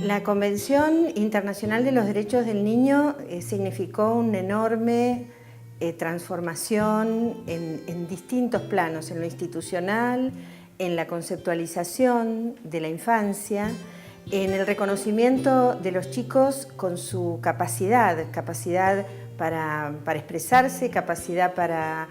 La Convención Internacional de los Derechos del Niño significó una enorme transformación en distintos planos, en lo institucional, en la conceptualización de la infancia, en el reconocimiento de los chicos con su capacidad para expresarse, capacidad para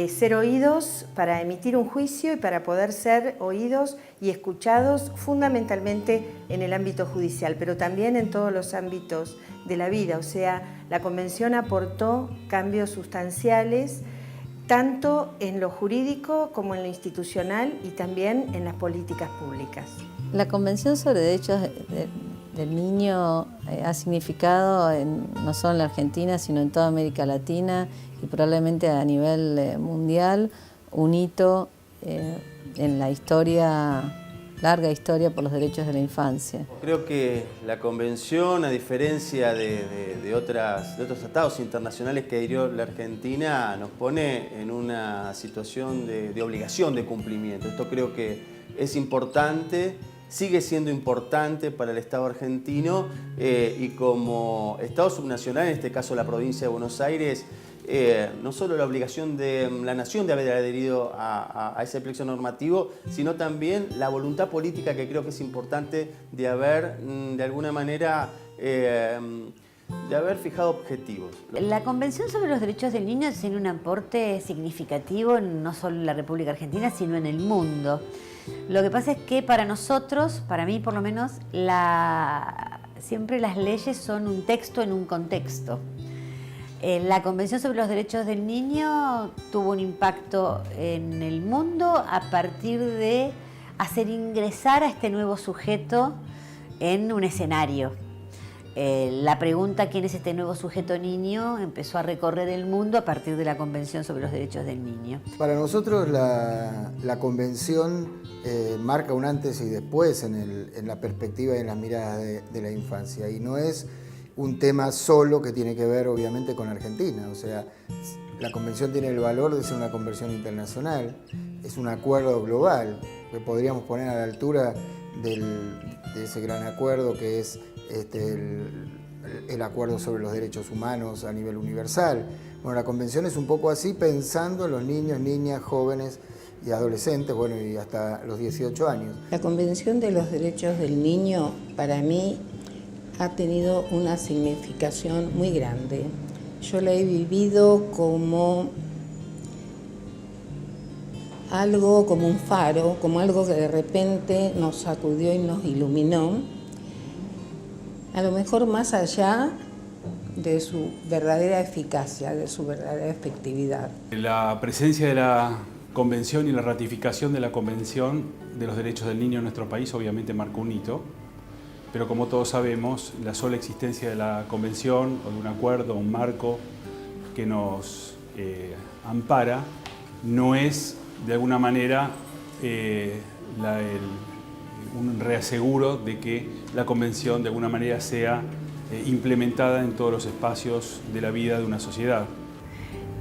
ser oídos, para emitir un juicio y para poder ser oídos y escuchados fundamentalmente en el ámbito judicial, pero también en todos los ámbitos de la vida. O sea, la Convención aportó cambios sustanciales tanto en lo jurídico como en lo institucional y también en las políticas públicas. La Convención sobre Derechos del Niño ha significado no solo en la Argentina, sino en toda América Latina y probablemente a nivel mundial, un hito en la larga historia por los derechos de la infancia. Creo que la Convención, a diferencia de otros tratados internacionales que adhirió la Argentina, nos pone en una situación de obligación de cumplimiento. Esto creo que es importante, sigue siendo importante para el Estado argentino y como Estado subnacional, en este caso la provincia de Buenos Aires, no solo la obligación de la nación de haber adherido a ese plexo normativo, sino también la voluntad política que creo que es importante de haber, de alguna manera, de haber fijado objetivos. La Convención sobre los Derechos del Niño tiene un aporte significativo no solo en la República Argentina, sino en el mundo. Lo que pasa es que para nosotros, para mí por lo menos, siempre las leyes son un texto en un contexto. La Convención sobre los Derechos del Niño tuvo un impacto en el mundo a partir de hacer ingresar a este nuevo sujeto en un escenario. La pregunta ¿quién es este nuevo sujeto niño? Empezó a recorrer el mundo a partir de la Convención sobre los Derechos del Niño. Para nosotros la Convención marca un antes y después en la perspectiva y en las miradas de la infancia, y no es un tema solo que tiene que ver obviamente con Argentina. O sea, la Convención tiene el valor de ser una convención internacional, es un acuerdo global que podríamos poner a la altura de ese gran acuerdo que es el acuerdo sobre los derechos humanos a nivel universal. Bueno, la Convención es un poco así, pensando en los niños, niñas, jóvenes y adolescentes, bueno, y hasta los 18 años. La Convención de los Derechos del Niño, para mí, ha tenido una significación muy grande. Yo la he vivido como algo, como un faro, como algo que de repente nos sacudió y nos iluminó, a lo mejor más allá de su verdadera eficacia, de su verdadera efectividad. La presencia de la Convención y la ratificación de la Convención de los Derechos del Niño en nuestro país obviamente marcó un hito, pero como todos sabemos, la sola existencia de la Convención o de un acuerdo, un marco que nos ampara, no es de alguna manera un reaseguro de que la Convención de alguna manera sea implementada en todos los espacios de la vida de una sociedad.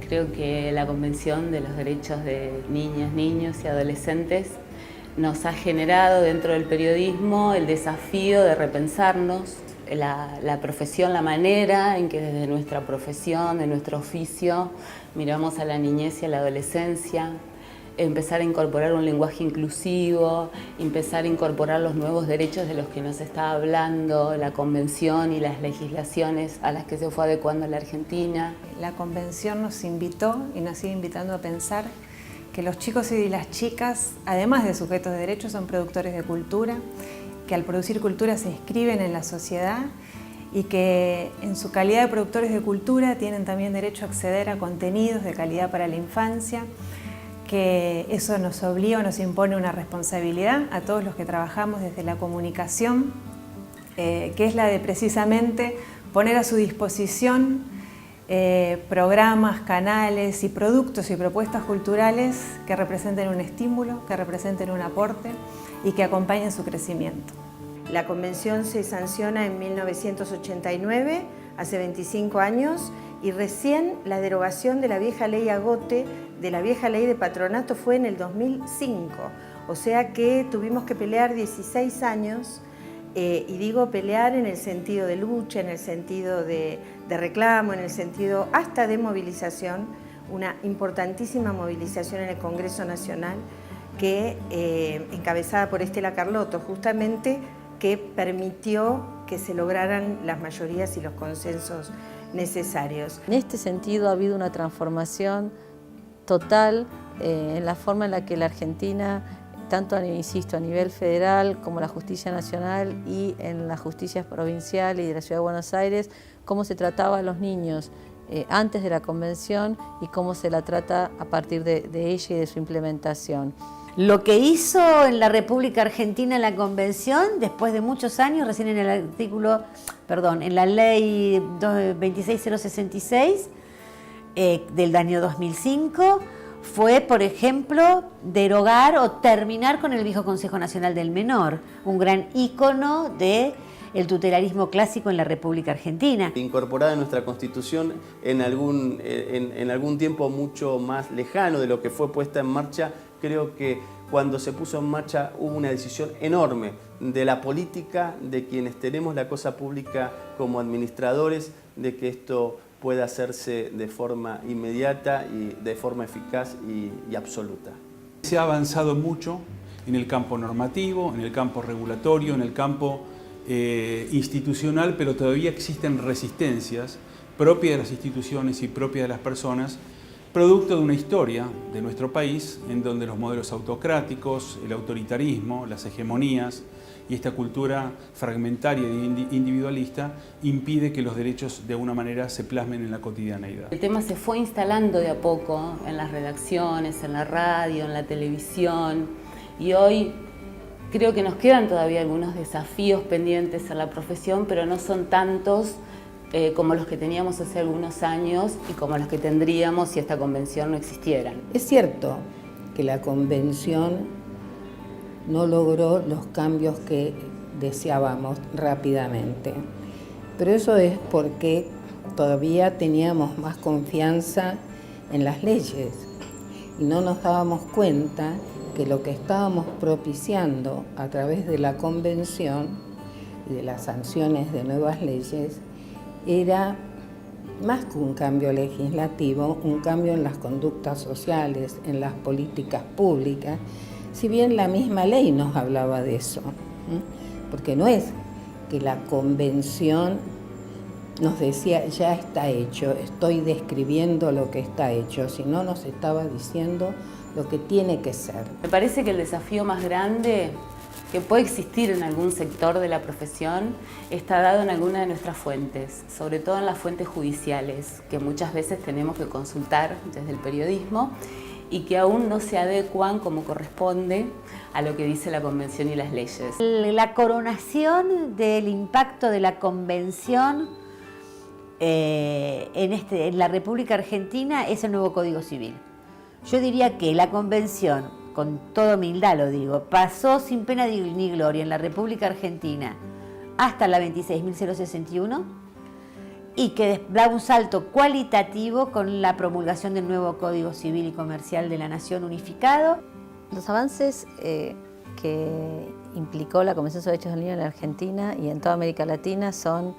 Creo que la Convención de los Derechos de Niñas, Niños y Adolescentes nos ha generado dentro del periodismo el desafío de repensarnos la profesión, la manera en que desde nuestra profesión, de nuestro oficio, miramos a la niñez y a la adolescencia, empezar a incorporar un lenguaje inclusivo, empezar a incorporar los nuevos derechos de los que nos está hablando la Convención y las legislaciones a las que se fue adecuando la Argentina. La Convención nos invitó y nos sigue invitando a pensar que los chicos y las chicas, además de sujetos de derechos, son productores de cultura, que al producir cultura se inscriben en la sociedad y que en su calidad de productores de cultura tienen también derecho a acceder a contenidos de calidad para la infancia, que eso nos obliga o nos impone una responsabilidad a todos los que trabajamos desde la comunicación, que es la de precisamente poner a su disposición programas, canales y productos y propuestas culturales que representen un estímulo, que representen un aporte y que acompañen su crecimiento. La Convención se sanciona en 1989, hace 25 años, y recién la derogación de la vieja ley Agote, de la vieja ley de patronato, fue en el 2005. O sea que tuvimos que pelear 16 años Y digo pelear en el sentido de lucha, en el sentido de reclamo, en el sentido hasta de movilización, una importantísima movilización en el Congreso Nacional que, encabezada por Estela Carlotto, justamente, que permitió que se lograran las mayorías y los consensos necesarios. En este sentido ha habido una transformación total en la forma en la que la Argentina, tanto, insisto, a nivel federal como la justicia nacional y en la justicia provincial y de la Ciudad de Buenos Aires, cómo se trataba a los niños antes de la Convención y cómo se la trata a partir de ella y de su implementación. Lo que hizo en la República Argentina en la Convención, después de muchos años, recién en el en la ley 26066 del año 2005, fue, por ejemplo, derogar o terminar con el viejo Consejo Nacional del Menor, un gran ícono del tutelarismo clásico en la República Argentina. Incorporada en nuestra Constitución en algún tiempo mucho más lejano de lo que fue puesta en marcha, creo que cuando se puso en marcha hubo una decisión enorme de la política, de quienes tenemos la cosa pública como administradores, de que esto pueda hacerse de forma inmediata y de forma eficaz y absoluta. Se ha avanzado mucho en el campo normativo, en el campo regulatorio, en el campo institucional, pero todavía existen resistencias propias de las instituciones y propias de las personas, producto de una historia de nuestro país en donde los modelos autocráticos, el autoritarismo, las hegemonías y esta cultura fragmentaria e individualista impide que los derechos de alguna manera se plasmen en la cotidianeidad. El tema se fue instalando de a poco en las redacciones, en la radio, en la televisión, y hoy creo que nos quedan todavía algunos desafíos pendientes a la profesión, pero no son tantos como los que teníamos hace algunos años y como los que tendríamos si esta convención no existiera. Es cierto que la convención no logró los cambios que deseábamos rápidamente, pero eso es porque todavía teníamos más confianza en las leyes y no nos dábamos cuenta que lo que estábamos propiciando a través de la convención y de las sanciones de nuevas leyes era más que un cambio legislativo, un cambio en las conductas sociales, en las políticas públicas, si bien la misma ley nos hablaba de eso, porque no es que la convención nos decía ya está hecho, estoy describiendo lo que está hecho, sino nos estaba diciendo lo que tiene que ser. Me parece que el desafío más grande que puede existir en algún sector de la profesión está dado en alguna de nuestras fuentes, sobre todo en las fuentes judiciales, que muchas veces tenemos que consultar desde el periodismo y que aún no se adecuan como corresponde a lo que dice la Convención y las leyes. La coronación del impacto de la Convención en la República Argentina es el nuevo Código Civil. Yo diría que la Convención, con toda humildad lo digo, pasó sin pena ni gloria en la República Argentina hasta la 26.061 y que da un salto cualitativo con la promulgación del nuevo Código Civil y Comercial de la Nación unificado. Los avances que implicó la Convención sobre Derechos del Niño en la Argentina y en toda América Latina son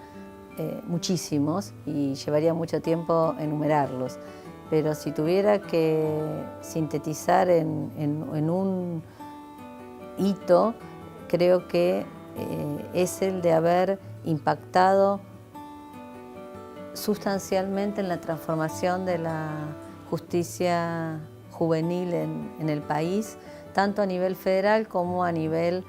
muchísimos y llevaría mucho tiempo enumerarlos. Pero si tuviera que sintetizar en un hito, creo que es el de haber impactado sustancialmente en la transformación de la justicia juvenil en el país, tanto a nivel federal como a nivel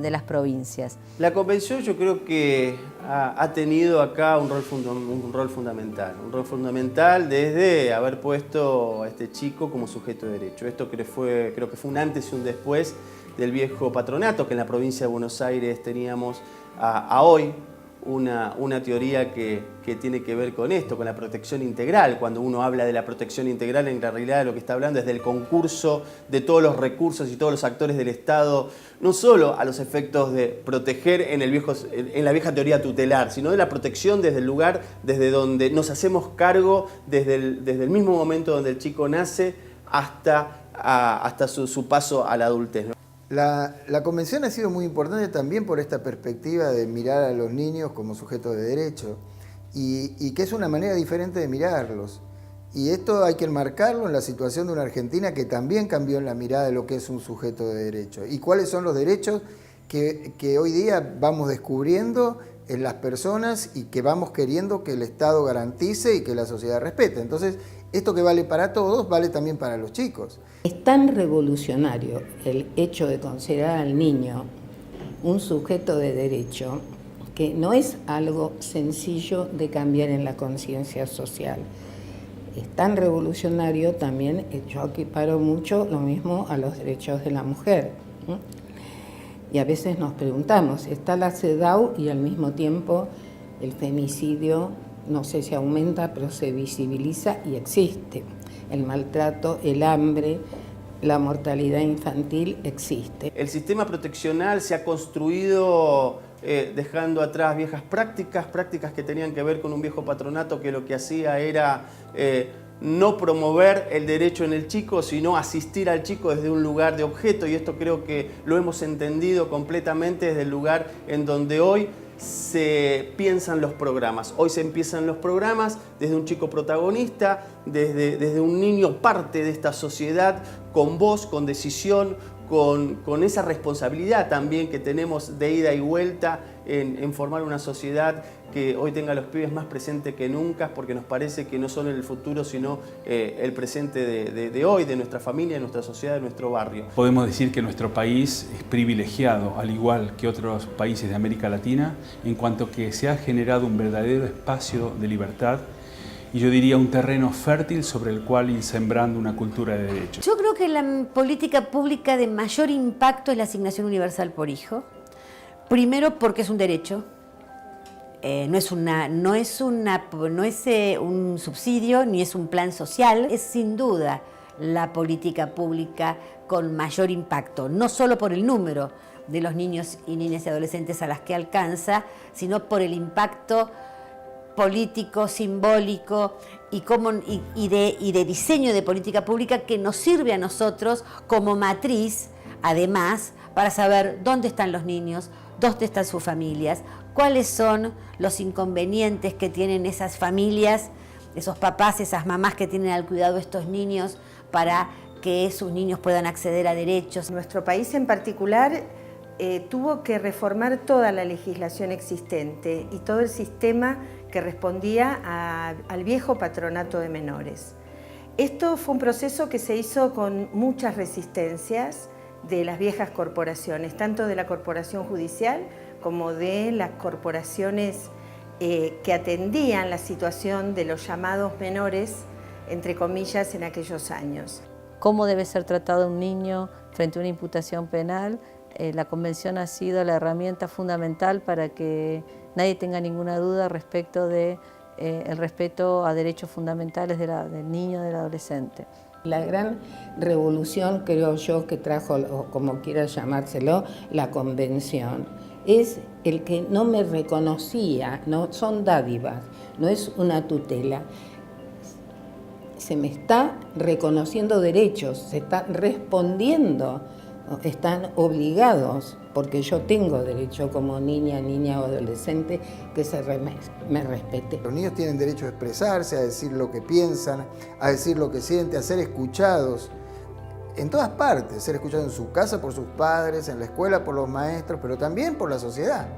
de las provincias. La Convención yo creo que ha tenido acá un rol fundamental desde haber puesto a este chico como sujeto de derecho. Esto creo que fue un antes y un después del viejo patronato que en la provincia de Buenos Aires teníamos a hoy una teoría que tiene que ver con esto, con la protección integral. Cuando uno habla de la protección integral, en realidad lo que está hablando es del concurso de todos los recursos y todos los actores del Estado, no solo a los efectos de proteger en la vieja teoría tutelar, sino de la protección desde el lugar desde donde nos hacemos cargo, desde el mismo momento donde el chico nace hasta su paso a la adultez. La convención ha sido muy importante también por esta perspectiva de mirar a los niños como sujetos de derecho y que es una manera diferente de mirarlos. Y esto hay que enmarcarlo en la situación de una Argentina que también cambió en la mirada de lo que es un sujeto de derecho. ¿Y cuáles son los derechos que hoy día vamos descubriendo en las personas y que vamos queriendo que el Estado garantice y que la sociedad respete? Entonces, esto que vale para todos, vale también para los chicos. Es tan revolucionario el hecho de considerar al niño un sujeto de derecho que no es algo sencillo de cambiar en la conciencia social. Es tan revolucionario también, yo equiparo mucho lo mismo a los derechos de la mujer. Y a veces nos preguntamos, está la CEDAW y al mismo tiempo el femicidio, no sé si aumenta, pero se visibiliza y existe. El maltrato, el hambre, la mortalidad infantil existe. El sistema proteccional se ha construido dejando atrás viejas prácticas que tenían que ver con un viejo patronato que lo que hacía era no promover el derecho en el chico, sino asistir al chico desde un lugar de objeto, y esto creo que lo hemos entendido completamente desde el lugar en donde hoy se piensan los programas. Hoy se empiezan los programas desde un chico protagonista, desde un niño parte de esta sociedad, con voz, con decisión, con esa responsabilidad también que tenemos de ida y vuelta en formar una sociedad que hoy tenga a los pibes más presentes que nunca, porque nos parece que no son el futuro, sino el presente de hoy, de nuestra familia, de nuestra sociedad, de nuestro barrio. Podemos decir que nuestro país es privilegiado, al igual que otros países de América Latina, en cuanto que se ha generado un verdadero espacio de libertad y yo diría un terreno fértil sobre el cual ir sembrando una cultura de derechos. Yo creo que la política pública de mayor impacto es la asignación universal por hijo. Primero porque es un derecho, no es un subsidio ni es un plan social, es sin duda la política pública con mayor impacto, no solo por el número de los niños y niñas y adolescentes a las que alcanza, sino por el impacto político, simbólico y de diseño de política pública que nos sirve a nosotros como matriz, además, para saber dónde están los niños, dónde están sus familias, cuáles son los inconvenientes que tienen esas familias, esos papás, esas mamás que tienen al cuidado de estos niños para que sus niños puedan acceder a derechos. Nuestro país en particular tuvo que reformar toda la legislación existente y todo el sistema que respondía al viejo patronato de menores. Esto fue un proceso que se hizo con muchas resistencias de las viejas corporaciones, tanto de la corporación judicial como de las corporaciones que atendían la situación de los llamados menores, entre comillas, en aquellos años. ¿Cómo debe ser tratado un niño frente a una imputación penal? La Convención ha sido la herramienta fundamental para que nadie tenga ninguna duda respecto de el respeto a derechos fundamentales del niño, del adolescente. La gran revolución, creo yo, que trajo, o como quiera llamárselo, la Convención, es el que no me reconocía, no son dádivas, no es una tutela. Se me está reconociendo derechos, se está respondiendo, están obligados, porque yo tengo derecho como niña o adolescente que me respete. Los niños tienen derecho a expresarse, a decir lo que piensan, a decir lo que sienten, a ser escuchados en todas partes, ser escuchados en su casa por sus padres, en la escuela por los maestros, pero también por la sociedad.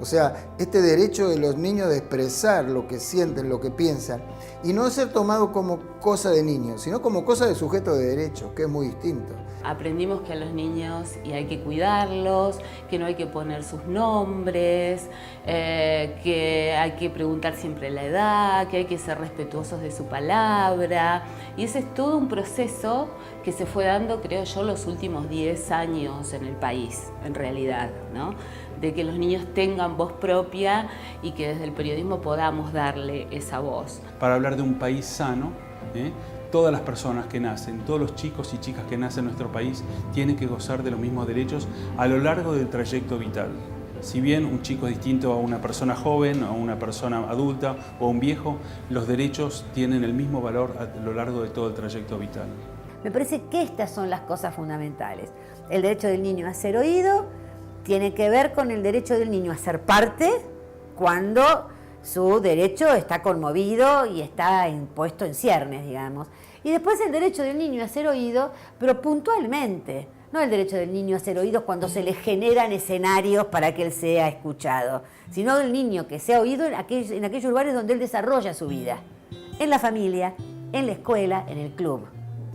O sea, este derecho de los niños de expresar lo que sienten, lo que piensan, y no ser tomado como cosa de niños, sino como cosa de sujeto de derechos, que es muy distinto. Aprendimos que a los niños y hay que cuidarlos, que no hay que poner sus nombres, que hay que preguntar siempre la edad, que hay que ser respetuosos de su palabra. Y ese es todo un proceso que se fue dando, creo yo, los últimos 10 años en el país, en realidad, ¿no? De que los niños tengan voz propia y que desde el periodismo podamos darle esa voz. Para hablar de un país sano, todas las personas que nacen, todos los chicos y chicas que nacen en nuestro país tienen que gozar de los mismos derechos a lo largo del trayecto vital. Si bien un chico es distinto a una persona joven, a una persona adulta o a un viejo, los derechos tienen el mismo valor a lo largo de todo el trayecto vital. Me parece que estas son las cosas fundamentales. El derecho del niño a ser oído tiene que ver con el derecho del niño a ser parte cuando su derecho está conmovido y está puesto en ciernes, digamos. Y después el derecho del niño a ser oído, pero puntualmente. No el derecho del niño a ser oído cuando se le generan escenarios para que él sea escuchado, sino del niño que sea oído en aquellos lugares donde él desarrolla su vida. En la familia, en la escuela, en el club.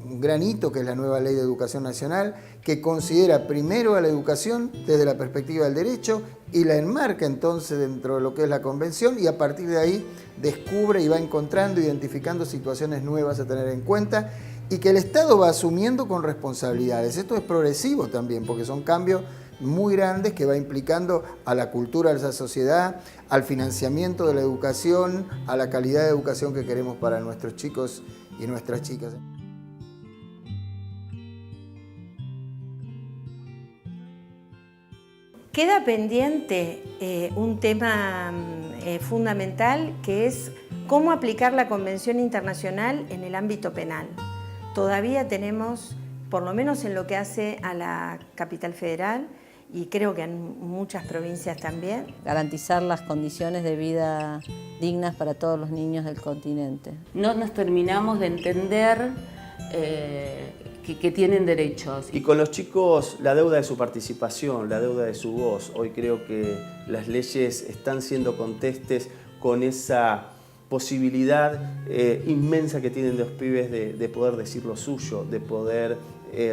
Un gran hito que es la nueva Ley de Educación Nacional, que considera primero a la educación desde la perspectiva del derecho y la enmarca entonces dentro de lo que es la Convención, y a partir de ahí descubre y va encontrando, identificando situaciones nuevas a tener en cuenta y que el Estado va asumiendo con responsabilidades. Esto es progresivo también, porque son cambios muy grandes que va implicando a la cultura de esa sociedad, al financiamiento de la educación, a la calidad de educación que queremos para nuestros chicos y nuestras chicas. Queda pendiente un tema fundamental, que es cómo aplicar la Convención Internacional en el ámbito penal. Todavía tenemos, por lo menos en lo que hace a la capital federal, y creo que en muchas provincias también, garantizar las condiciones de vida dignas para todos los niños del continente. No nos terminamos de entender que tienen derechos. Y con los chicos, la deuda de su participación, la deuda de su voz. Hoy creo que las leyes están siendo contestes con esa posibilidad inmensa que tienen los pibes de poder decir lo suyo, de poder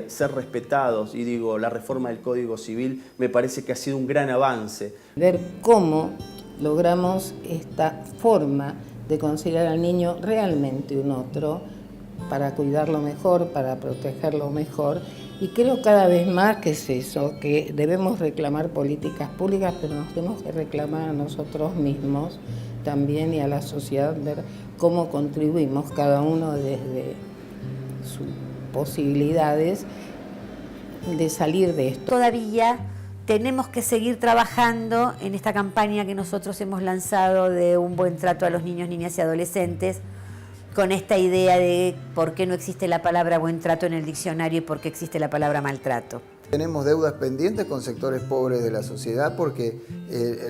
ser respetados. Y digo, la reforma del Código Civil me parece que ha sido un gran avance. Ver cómo logramos esta forma de considerar al niño realmente un otro, para cuidarlo mejor, para protegerlo mejor. Y creo cada vez más que es eso, que debemos reclamar políticas públicas, pero nos tenemos que reclamar a nosotros mismos también y a la sociedad, ver cómo contribuimos cada uno desde sus posibilidades de salir de esto. Todavía tenemos que seguir trabajando en esta campaña que nosotros hemos lanzado de un buen trato a los niños, niñas y adolescentes, con esta idea de por qué no existe la palabra buen trato en el diccionario y por qué existe la palabra maltrato. Tenemos deudas pendientes con sectores pobres de la sociedad porque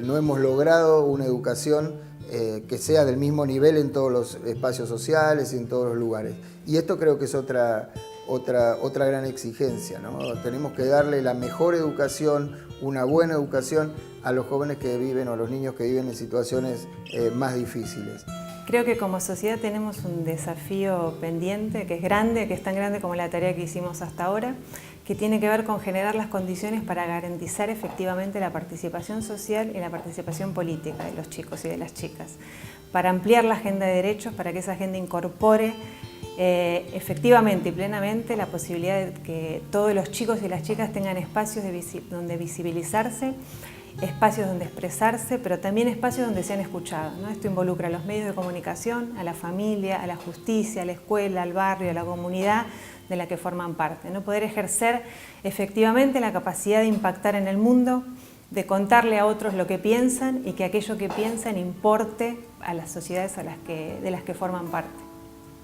no hemos logrado una educación que sea del mismo nivel en todos los espacios sociales y en todos los lugares. Y esto creo que es otra gran exigencia, ¿no? Tenemos que darle la mejor educación, una buena educación a los jóvenes que viven o a los niños que viven en situaciones más difíciles. Creo que como sociedad tenemos un desafío pendiente, que es grande, que es tan grande como la tarea que hicimos hasta ahora, que tiene que ver con generar las condiciones para garantizar efectivamente la participación social y la participación política de los chicos y de las chicas, para ampliar la agenda de derechos, para que esa agenda incorpore efectivamente y plenamente la posibilidad de que todos los chicos y las chicas tengan espacios donde visibilizarse, espacios donde expresarse, pero también espacios donde sean escuchados, ¿no? Esto involucra a los medios de comunicación, a la familia, a la justicia, a la escuela, al barrio, a la comunidad de la que forman parte, ¿no? Poder ejercer efectivamente la capacidad de impactar en el mundo, de contarle a otros lo que piensan y que aquello que piensan importe a las sociedades de las que forman parte.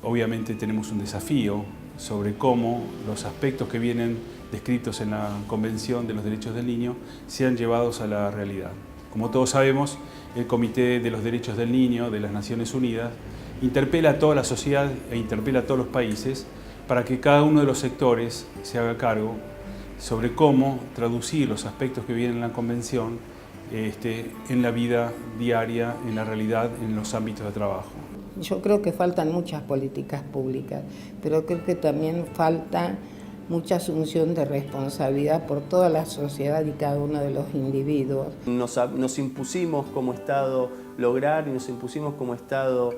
Obviamente tenemos un desafío sobre cómo los aspectos que vienen descritos en la Convención de los Derechos del Niño sean llevados a la realidad. Como todos sabemos, el Comité de los Derechos del Niño de las Naciones Unidas interpela a toda la sociedad e interpela a todos los países para que cada uno de los sectores se haga cargo sobre cómo traducir los aspectos que vienen en la Convención en la vida diaria, en la realidad, en los ámbitos de trabajo. Yo creo que faltan muchas políticas públicas, pero creo que también falta mucha asunción de responsabilidad por toda la sociedad y cada uno de los individuos. Nos impusimos como Estado lograr y nos impusimos como Estado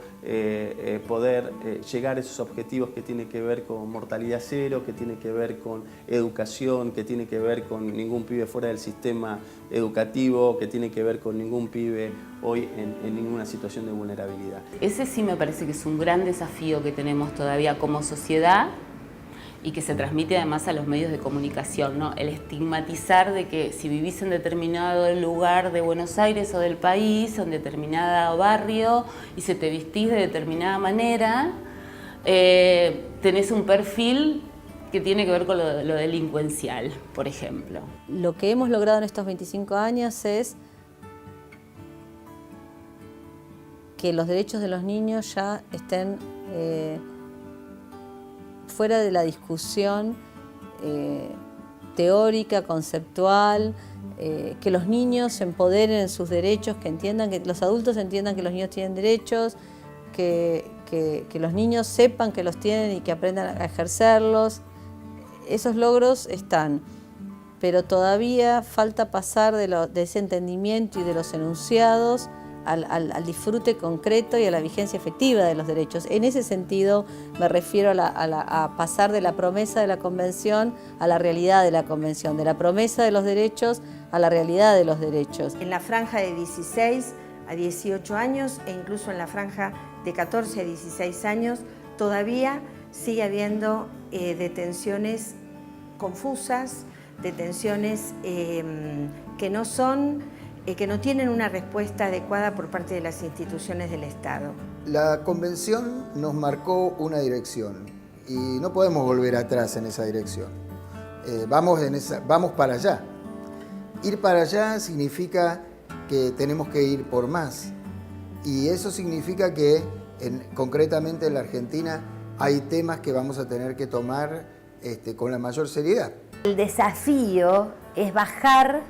poder llegar a esos objetivos que tienen que ver con mortalidad cero, que tiene que ver con educación, que tiene que ver con ningún pibe fuera del sistema educativo, que tiene que ver con ningún pibe hoy en ninguna situación de vulnerabilidad. Ese sí me parece que es un gran desafío que tenemos todavía como sociedad y que se transmite además a los medios de comunicación, ¿no? El estigmatizar de que si vivís en determinado lugar de Buenos Aires o del país, o en determinado barrio, y se te vestís de determinada manera, tenés un perfil que tiene que ver con lo delincuencial, por ejemplo. Lo que hemos logrado en estos 25 años es que los derechos de los niños ya estén fuera de la discusión teórica, conceptual, que los niños se empoderen en sus derechos, que entiendan, que los adultos entiendan que los niños tienen derechos, que los niños sepan que los tienen y que aprendan a ejercerlos. Esos logros están, pero todavía falta pasar de ese entendimiento y de los enunciados al disfrute concreto y a la vigencia efectiva de los derechos. En ese sentido me refiero a pasar de la promesa de la Convención a la realidad de la Convención, de la promesa de los derechos a la realidad de los derechos. En la franja de 16 a 18 años e incluso en la franja de 14 a 16 años todavía sigue habiendo detenciones confusas, detenciones que no tienen una respuesta adecuada por parte de las instituciones del Estado. La Convención nos marcó una dirección y no podemos volver atrás en esa dirección. Vamos para allá. Ir para allá significa que tenemos que ir por más. Y eso significa que concretamente en la Argentina hay temas que vamos a tener que tomar con la mayor seriedad. El desafío es bajar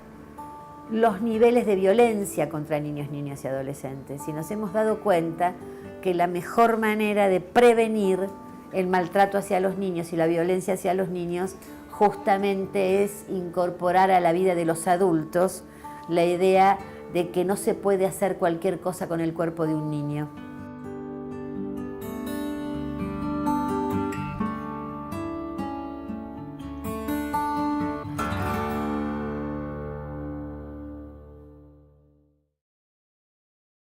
los niveles de violencia contra niños, niñas y adolescentes. Y nos hemos dado cuenta que la mejor manera de prevenir el maltrato hacia los niños y la violencia hacia los niños justamente es incorporar a la vida de los adultos la idea de que no se puede hacer cualquier cosa con el cuerpo de un niño.